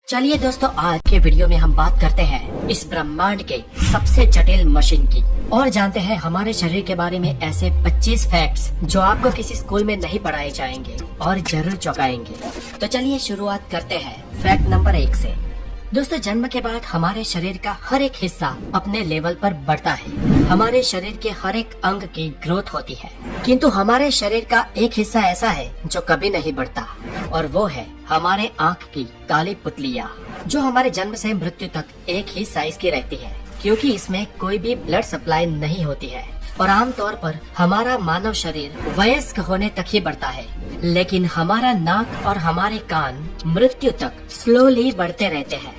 चलिए दोस्तों, आज के वीडियो में हम बात करते हैं इस ब्रह्मांड के सबसे जटिल मशीन की और जानते हैं हमारे शरीर के बारे में ऐसे 25 फैक्ट्स जो आपको किसी स्कूल में नहीं पढ़ाए जाएंगे और जरूर चौंकाएंगे। तो चलिए शुरुआत करते हैं फैक्ट नंबर 1 से। दोस्तों, जन्म के बाद हमारे शरीर का हर एक हिस्सा अपने लेवल पर बढ़ता है। हमारे शरीर के हर एक अंग की ग्रोथ होती है, किंतु हमारे शरीर का एक हिस्सा ऐसा है जो कभी नहीं बढ़ता और वो है हमारे आँख की काली पुतलियाँ, जो हमारे जन्म से मृत्यु तक एक ही साइज की रहती है, क्योंकि इसमें कोई भी ब्लड सप्लाई नहीं होती है और आमतौर पर हमारा मानव शरीर वयस्क होने तक ही बढ़ता है, लेकिन हमारा नाक और हमारे कान मृत्यु तक स्लोली बढ़ते रहते हैं।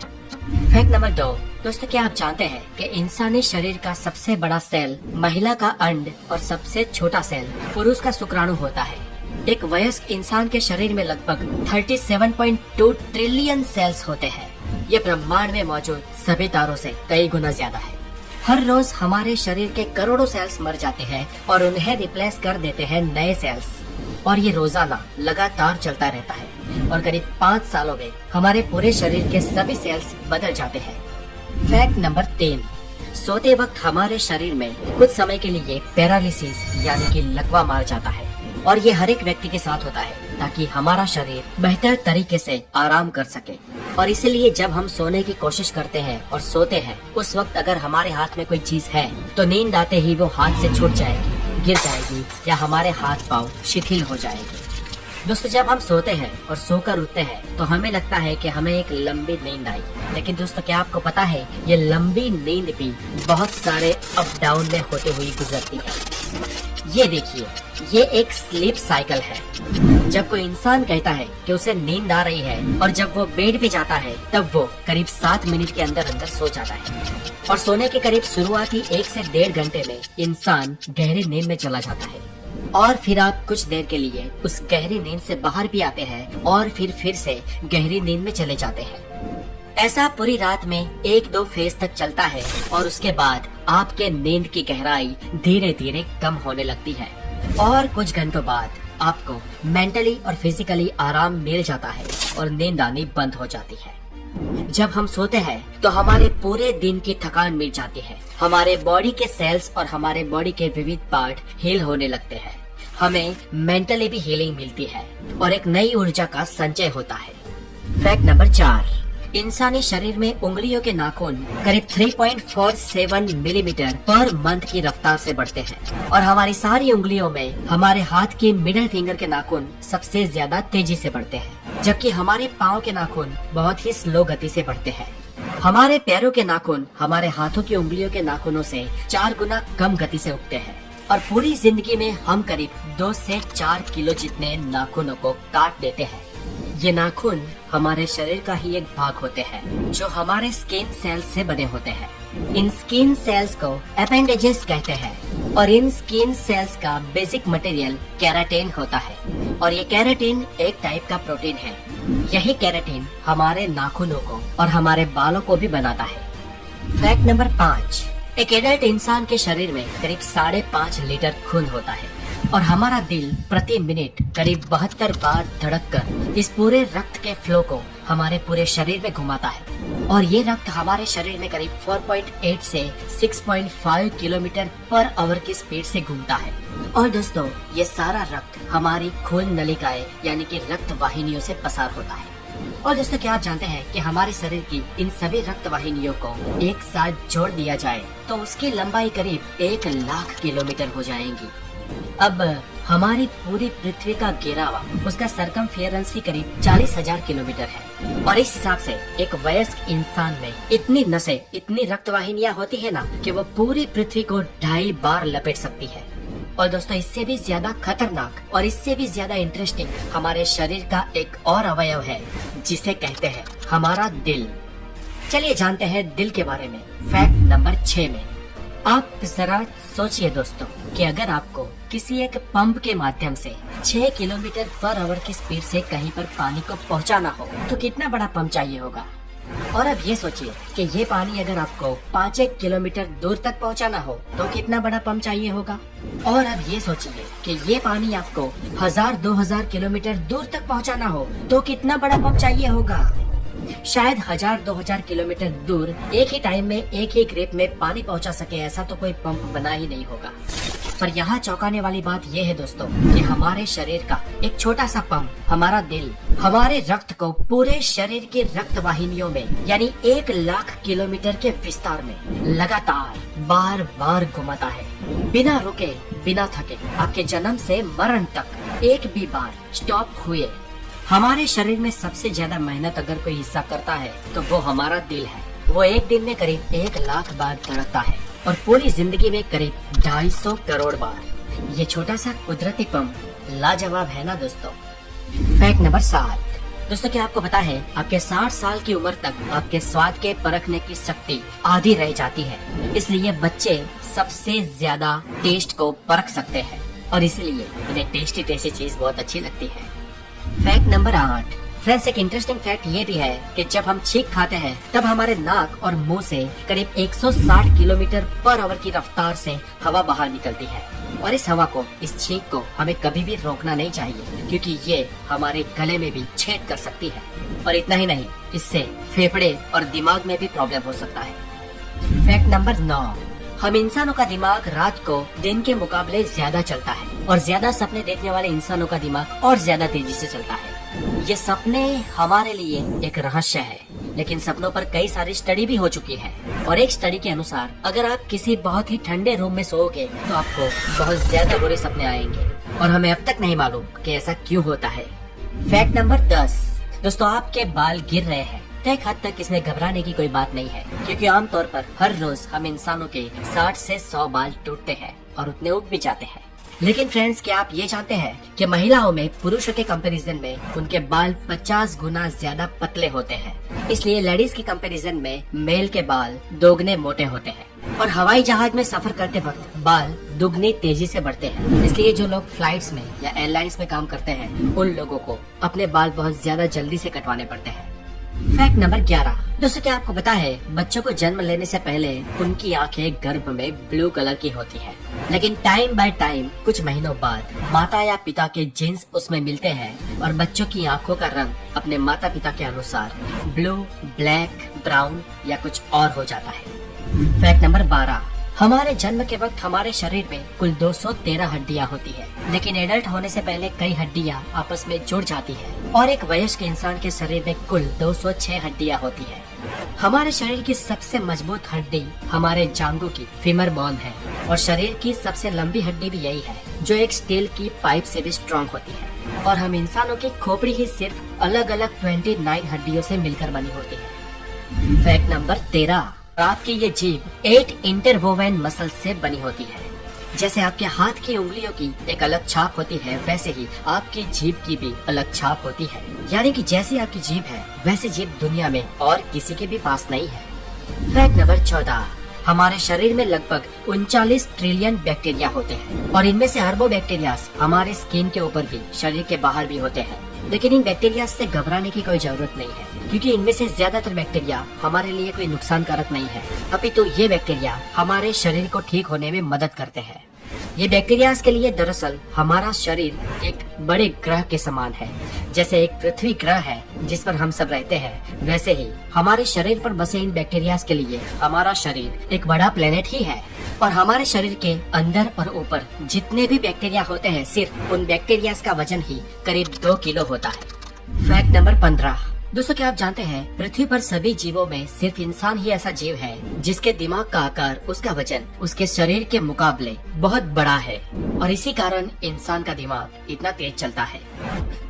Fact number 2। दोस्तों, क्या आप जानते हैं कि इंसानी शरीर का सबसे बड़ा सेल महिला का अंड और सबसे छोटा सेल पुरुष का शुक्राणु होता है। एक वयस्क इंसान के शरीर में लगभग 37.2 ट्रिलियन सेल्स होते हैं। ये ब्रह्मांड में मौजूद सभी तारों से कई गुना ज्यादा है। हर रोज हमारे शरीर के करोड़ों सेल्स मर जाते हैं और उन्हें रिप्लेस कर देते हैं नए सेल्स, और ये रोजाना लगातार चलता रहता है और करीब 5 सालों में हमारे पूरे शरीर के सभी सेल्स बदल जाते हैं। Fact number 3। सोते वक्त हमारे शरीर में कुछ समय के लिए पैरालिसिस यानी कि लकवा मार जाता है और ये हर एक व्यक्ति के साथ होता है ताकि हमारा शरीर बेहतर तरीके से आराम कर सके। और इसीलिए जब हम सोने की कोशिश करते हैं और सोते हैं, उस वक्त अगर हमारे हाथ में कोई चीज है तो नींद आते ही वो हाथ से छूट जाएगी, गिर जाएगी या हमारे हाथ पाँव शिथिल हो जाएंगे। दोस्तों, जब हम सोते हैं और सोकर उठते हैं तो हमें लगता है कि हमें एक लंबी नींद आई, लेकिन दोस्तों क्या आपको पता है ये लंबी नींद भी बहुत सारे अप डाउन में होते हुए गुजरती है। ये देखिए, ये एक स्लीप साइकिल है। जब कोई इंसान कहता है कि उसे नींद आ रही है और जब वो बेड पे जाता है तब वो करीब 7 मिनट के अंदर अंदर सो जाता है और सोने के करीब शुरुआती 1 से 1.5 घंटे में इंसान गहरी नींद में चला जाता है और फिर आप कुछ देर के लिए उस गहरी नींद से बाहर भी आते हैं और फिर से गहरी नींद में चले जाते हैं। ऐसा पूरी रात में 1-2 फेज तक चलता है और उसके बाद आपके नींद की गहराई धीरे धीरे कम होने लगती है और कुछ घंटों बाद आपको मेंटली और फिजिकली आराम मिल जाता है और नींद आनी बंद हो जाती है। जब हम सोते हैं तो हमारे पूरे दिन की थकान मिट जाती है, हमारे बॉडी के सेल्स और हमारे बॉडी के विविध पार्ट हील होने लगते हैं, हमें मेंटली भी हीलिंग मिलती है और एक नई ऊर्जा का संचय होता है। Fact number 4। इंसानी शरीर में उंगलियों के नाखून करीब 3.47 मिलीमीटर पर मंथ की रफ्तार से बढ़ते हैं और हमारी सारी उंगलियों में हमारे हाथ के मिडिल फिंगर के नाखून सबसे ज्यादा तेजी से बढ़ते हैं, जबकि हमारे पाँव के नाखून बहुत ही स्लो गति से बढ़ते हैं। हमारे पैरों के नाखून हमारे हाथों की उंगलियों के नाखूनों से 4 गुना कम गति से उगते हैं और पूरी जिंदगी में हम करीब 2 से 4 किलो जितने नाखूनों को काट देते हैं। ये नाखून हमारे शरीर का ही एक भाग होते हैं जो हमारे स्किन सेल्स से बने होते हैं। इन स्किन सेल्स को एपेंडेजेस कहते हैं और इन स्किन सेल्स का बेसिक मटेरियल केराटिन होता है और ये केराटिन एक टाइप का प्रोटीन है। यही केराटिन हमारे नाखूनों को और हमारे बालों को भी बनाता है। Fact number 5। एक एडल्ट इंसान के शरीर में करीब 5.5 लीटर खून होता है और हमारा दिल प्रति मिनट करीब 72 बार धड़ककर इस पूरे रक्त के फ्लो को हमारे पूरे शरीर में घुमाता है और ये रक्त हमारे शरीर में करीब 4.8 से 6.5 किलोमीटर पर आवर की स्पीड से घूमता है। और दोस्तों, ये सारा रक्त हमारी खून नलिकाएं यानी कि रक्त वाहिनियों से पसार होता है। और दोस्तों, क्या आप जानते हैं कि हमारे शरीर की इन सभी रक्त वाहिनियों को एक साथ जोड़ दिया जाए तो उसकी लंबाई करीब 1 लाख किलोमीटर हो जाएगी। अब हमारी पूरी पृथ्वी का घेरावा, उसका सरकमफेरेंस ही करीब 40,000 किलोमीटर है और इस हिसाब से एक वयस्क इंसान में इतनी नसें, इतनी रक्तवाहिनियां होती है ना कि वो पूरी पृथ्वी को 2.5 बार लपेट सकती है। और दोस्तों, इससे भी ज्यादा खतरनाक और इससे भी ज्यादा इंटरेस्टिंग हमारे शरीर का एक और अवयव है जिसे कहते हैं हमारा दिल। चलिए जानते हैं दिल के बारे में। फैक्ट नंबर 6 में आप जरा सोचिए दोस्तों कि अगर आपको किसी एक पंप के माध्यम से 6 किलोमीटर पर आवर की स्पीड से कहीं पर पानी को पहुंचाना हो तो कितना बड़ा पंप चाहिए होगा। और अब ये सोचिए कि ये पानी अगर आपको 5 किलोमीटर दूर तक पहुंचाना हो तो कितना बड़ा पंप चाहिए होगा। और अब ये सोचिए कि ये पानी आपको 1000-2000 किलोमीटर दूर तक पहुंचाना हो तो कितना बड़ा पंप चाहिए होगा। शायद 1000-2000 किलोमीटर दूर एक ही टाइम में एक ही ग्रेप में पानी पहुंचा सके, ऐसा तो कोई पंप बना ही नहीं होगा। पर यहाँ चौंकाने वाली बात यह है दोस्तों कि हमारे शरीर का एक छोटा सा पंप, हमारा दिल, हमारे रक्त को पूरे शरीर की रक्त वाहिनियों में यानी 1 लाख किलोमीटर के विस्तार में लगातार बार बार घुमाता है, बिना रुके बिना थके, आपके जन्म से मरण तक एक भी बार स्टॉप हुए। हमारे शरीर में सबसे ज्यादा मेहनत अगर कोई हिस्सा करता है तो वो हमारा दिल है। वो एक दिन में करीब 1 लाख बार धड़कता है और पूरी जिंदगी में करीब 250 करोड़ बार। ये छोटा सा कुदरती पंप लाजवाब है ना दोस्तों। Fact number 7। दोस्तों क्या आपको पता है आपके 60 साल की उम्र तक आपके स्वाद के परखने की शक्ति आधी रह जाती है, इसलिए बच्चे सबसे ज्यादा टेस्ट को परख सकते हैं और इसलिए उन्हें टेस्टी टेस्टी चीज बहुत अच्छी लगती है। Fact number 8। फ्रेंड्स एक इंटरेस्टिंग फैक्ट ये भी है कि जब हम छींक खाते हैं तब हमारे नाक और मुंह से करीब 160 किलोमीटर पर आवर की रफ्तार से हवा बाहर निकलती है और इस हवा को, इस छींक को हमें कभी भी रोकना नहीं चाहिए क्योंकि ये हमारे गले में भी छेद कर सकती है और इतना ही नहीं, इससे फेफड़े और दिमाग में भी प्रॉब्लम हो सकता है। Fact number 9। हम इंसानों का दिमाग रात को दिन के मुकाबले ज्यादा चलता है और ज्यादा सपने देखने वाले इंसानों का दिमाग और ज्यादा तेजी से चलता है। ये सपने हमारे लिए एक रहस्य है, लेकिन सपनों पर कई सारी स्टडी भी हो चुकी है और एक स्टडी के अनुसार अगर आप किसी बहुत ही ठंडे रूम में सोओगे तो आपको बहुत ज्यादा बुरे सपने आएंगे और हमें अब तक नहीं मालूम कि ऐसा क्यों होता है। Fact number 10। दोस्तों आपके बाल गिर रहे हैं तो एक हद तक इसमें घबराने की कोई बात नहीं है क्योंकि आमतौर पर हर रोज हम इंसानों के 60 से 100 बाल टूटते हैं और उतने उग भी जाते हैं। लेकिन फ्रेंड्स क्या आप ये जानते हैं कि महिलाओं में पुरुषों के कंपैरिजन में उनके बाल 50 गुना ज्यादा पतले होते हैं, इसलिए लेडीज के कंपैरिजन में मेल के बाल दोगुने मोटे होते हैं और हवाई जहाज में सफर करते वक्त बाल दुगनी तेजी से बढ़ते हैं। इसलिए जो लोग फ्लाइट्स में या एयरलाइंस में काम करते हैं उन लोगों को अपने बाल बहुत ज्यादा जल्दी से कटवाने पड़ते हैं। Fact number 11। दोस्तों क्या आपको पता है बच्चों को जन्म लेने से पहले उनकी आंखें गर्भ में ब्लू कलर की होती है, लेकिन टाइम बाय टाइम कुछ महीनों बाद माता या पिता के जीन्स उसमें मिलते हैं और बच्चों की आंखों का रंग अपने माता पिता के अनुसार ब्लू, ब्लैक, ब्राउन या कुछ और हो जाता है। Fact number 12। हमारे जन्म के वक्त हमारे शरीर में कुल 213 हड्डियां होती है, लेकिन एडल्ट होने से पहले कई हड्डियां आपस में जुड़ जाती है और एक वयस्क इंसान के शरीर में कुल 206 हड्डियां होती है। हमारे शरीर की सबसे मजबूत हड्डी हमारे जांघों की फीमर बोन है और शरीर की सबसे लंबी हड्डी भी यही है जो एक स्टील की पाइप से भी स्ट्रॉन्ग होती है और हम इंसानों की खोपड़ी ही सिर्फ अलग अलग 29 हड्डियों से मिलकर बनी होती है। Fact number 13। आपकी ये जीभ 8 इंटरवोवन मसल से बनी होती है। जैसे आपके हाथ की उंगलियों की एक अलग छाप होती है वैसे ही आपकी जीभ की भी अलग छाप होती है, यानी कि जैसी आपकी जीभ है वैसी जीभ दुनिया में और किसी के भी पास नहीं है। Fact number 14। हमारे शरीर में लगभग 39 ट्रिलियन बैक्टीरिया होते हैं और इनमें से अरबों बैक्टीरिया हमारे स्किन के ऊपर भी, शरीर के बाहर भी होते हैं, लेकिन इन बैक्टीरिया से घबराने की कोई जरूरत नहीं है क्योंकि इनमें से ज्यादातर बैक्टीरिया हमारे लिए कोई नुकसानकारक नहीं है, अपितु ये बैक्टीरिया हमारे शरीर को ठीक होने में मदद करते हैं। ये बैक्टीरिया के लिए दरअसल हमारा शरीर एक बड़े ग्रह के समान है। जैसे एक पृथ्वी ग्रह है जिस पर हम सब रहते हैं, वैसे ही हमारे शरीर पर बसे इन बैक्टीरिया के लिए हमारा शरीर एक बड़ा प्लेनेट ही है और हमारे शरीर के अंदर और ऊपर जितने भी बैक्टीरिया होते हैं सिर्फ उन बैक्टीरिया का वजन ही करीब 2 किलो होता है। Fact number 15। दोस्तों क्या आप जानते हैं पृथ्वी पर सभी जीवों में सिर्फ इंसान ही ऐसा जीव है जिसके दिमाग का आकार, उसका वजन उसके शरीर के मुकाबले बहुत बड़ा है और इसी कारण इंसान का दिमाग इतना तेज चलता है।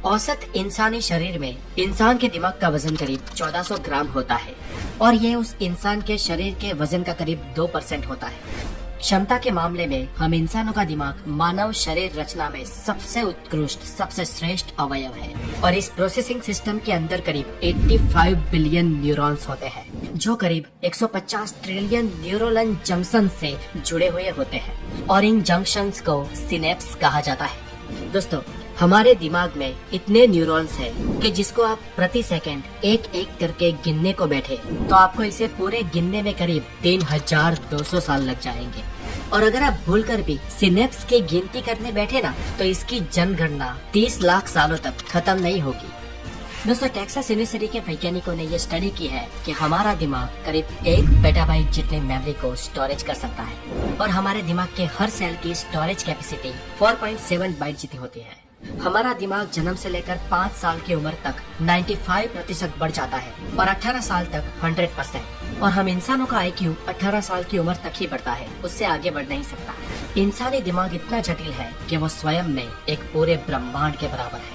औसत इंसानी शरीर में इंसान के दिमाग का वजन करीब 1400 ग्राम होता है और ये उस इंसान के शरीर के वजन का करीब 2% होता है। क्षमता के मामले में हम इंसानों का दिमाग मानव शरीर रचना में सबसे उत्कृष्ट, सबसे श्रेष्ठ अवयव है और इस प्रोसेसिंग सिस्टम के अंदर करीब 85 बिलियन न्यूरॉन्स होते हैं जो करीब 150 ट्रिलियन न्यूरोनल जंक्शन से जुड़े हुए होते हैं और इन जंक्शंस को सिनेप्स कहा जाता है। दोस्तों हमारे दिमाग में इतने न्यूरॉन्स हैं कि जिसको आप प्रति सेकंड एक एक करके गिनने को बैठे तो आपको इसे पूरे गिनने में करीब 3200 साल लग जाएंगे और अगर आप भूलकर भी सिनेप्स की गिनती करने बैठे ना तो इसकी जनगणना 30 लाख सालों तक खत्म नहीं होगी। दोस्तों टेक्सास यूनिवर्सिटी के वैज्ञानिकों ने ये स्टडी की है कि हमारा दिमाग करीब 1 पेटाबाइट जितने मेमोरी को स्टोरेज कर सकता है और हमारे दिमाग के हर सेल की स्टोरेज कैपेसिटी 4.7 बाइट जितनी होती है। हमारा दिमाग जन्म से लेकर 5 साल की उम्र तक 95% बढ़ जाता है और 18 साल तक 100%। और हम इंसानों का IQ 18 साल की उम्र तक ही बढ़ता है, उससे आगे बढ़ नहीं सकता। इंसानी दिमाग इतना जटिल है कि वो स्वयं में एक पूरे ब्रह्मांड के बराबर है।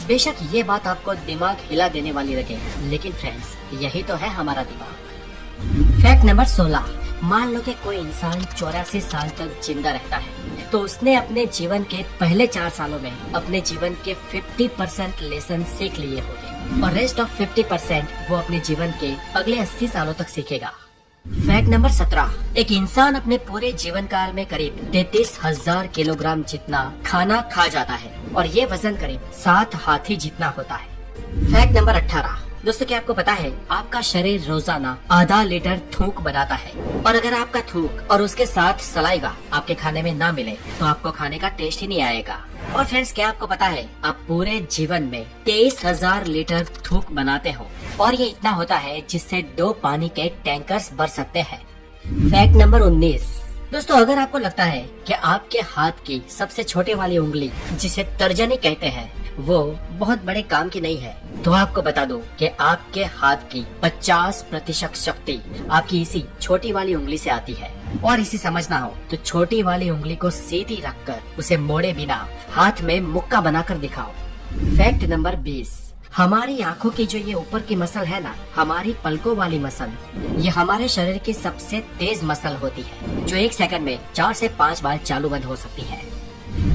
बेशक ये बात आपको दिमाग हिला देने वाली लगे, लेकिन फ्रेंड्स यही तो है हमारा दिमाग। Fact number 16। मान लो कि कोई इंसान 84 साल तक जिंदा रहता है, तो उसने अपने जीवन के पहले 4 सालों में अपने जीवन के 50% लेसन सीख लिए होंगे और रेस्ट ऑफ 50% वो अपने जीवन के अगले 80 सालों तक सीखेगा। Fact number 17। एक इंसान अपने पूरे जीवन काल में करीब 33,000 किलोग्राम जितना खाना खा जाता है और ये वजन करीब 7 हाथी जितना होता है। Fact number 18। दोस्तों क्या आपको पता है आपका शरीर रोजाना आधा लीटर थूक बनाता है और अगर आपका थूक और उसके साथ सलाइवा आपके खाने में ना मिले तो आपको खाने का टेस्ट ही नहीं आएगा। और फ्रेंड्स क्या आपको पता है आप पूरे जीवन में 23,000 लीटर थूक बनाते हो और ये इतना होता है जिससे 2 पानी के टैंकर्स भर सकते हैं। Fact number 19। दोस्तों अगर आपको लगता है कि आपके हाथ की सबसे छोटे वाली उंगली जिसे तर्जनी कहते हैं वो बहुत बड़े काम की नहीं है, तो आपको बता दूं कि आपके हाथ की 50% शक्ति आपकी इसी छोटी वाली उंगली से आती है। और इसी समझना हो तो छोटी वाली उंगली को सीधी रखकर उसे मोड़े बिना हाथ में मुक्का बनाकर दिखाओ। Fact number 20। हमारी आंखों की जो ये ऊपर की मसल है ना, हमारी पलकों वाली मसल, ये हमारे शरीर की सबसे तेज मसल होती है जो 1 सेकंड में 4 से 5 बार चालू बंद हो सकती है।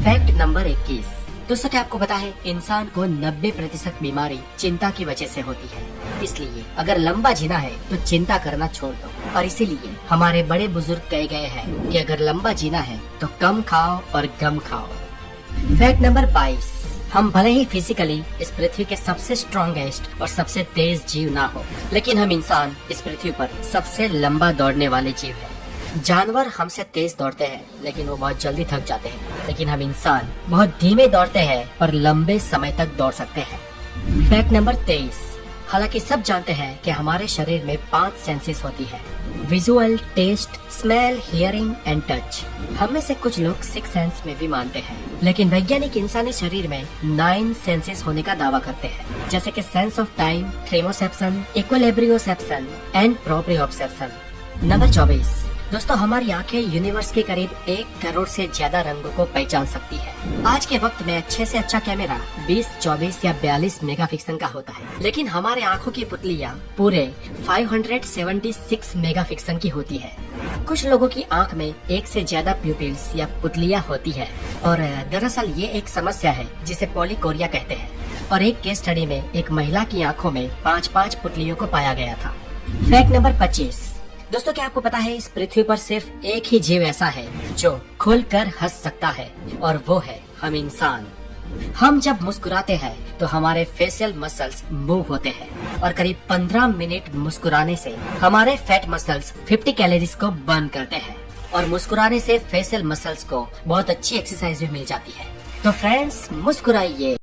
Fact number 21। दोस्तों क्या आपको पता है इंसान को 90% बीमारी चिंता की वजह से होती है, इसलिए अगर लंबा जीना है तो चिंता करना छोड़ दो। और इसीलिए हमारे बड़े बुजुर्ग कहे गए हैं कि अगर लंबा जीना है तो कम खाओ और गम खाओ। Fact number 22। हम भले ही फिजिकली इस पृथ्वी के सबसे स्ट्रॉन्गेस्ट और सबसे तेज जीव ना हो, लेकिन हम इंसान इस पृथ्वी पर सबसे लंबा दौड़ने वाले जीव हैं। जानवर हमसे तेज दौड़ते हैं लेकिन वो बहुत जल्दी थक जाते हैं, लेकिन हम इंसान बहुत धीमे दौड़ते हैं पर लंबे समय तक दौड़ सकते हैं। Fact number 23। हालांकि सब जानते हैं कि हमारे शरीर में 5 सेंसेस होती है, visual, taste, smell, hearing and touch. हम में से कुछ लोग 6 सेंस में भी मानते हैं, लेकिन वैज्ञानिक इंसानी शरीर में 9 सेंसेस होने का दावा करते हैं, जैसे कि sense of time, thermoception, equilibrioception and proprioception. Number 24। दोस्तों हमारी आंखें यूनिवर्स के करीब 1 करोड़ से ज्यादा रंगों को पहचान सकती है। आज के वक्त में अच्छे से अच्छा कैमरा 20, 24 या 42 मेगापिक्सल का होता है, लेकिन हमारे आंखों की पुतलियां पूरे 576 मेगापिक्सल की होती है। कुछ लोगों की आंख में 1 से ज्यादा प्यूपिल्स या पुतलियां होती है और दरअसल ये एक समस्या है जिसे पॉलीकोरिया कहते हैं। और एक केस स्टडी में एक महिला की आंखों में 5-5 पुतलियों को पाया गया था। Fact number 25। दोस्तों क्या आपको पता है इस पृथ्वी पर सिर्फ एक ही जीव ऐसा है जो खुलकर हंस सकता है और वो है हम इंसान। हम जब मुस्कुराते हैं तो हमारे फेशियल मसल्स मूव होते हैं और करीब 15 मिनट मुस्कुराने से हमारे फैट मसल्स 50 कैलोरीज को बर्न करते हैं और मुस्कुराने से फेशियल मसल्स को बहुत अच्छी एक्सरसाइज भी मिल जाती है। तो फ्रेंड्स मुस्कुराइए।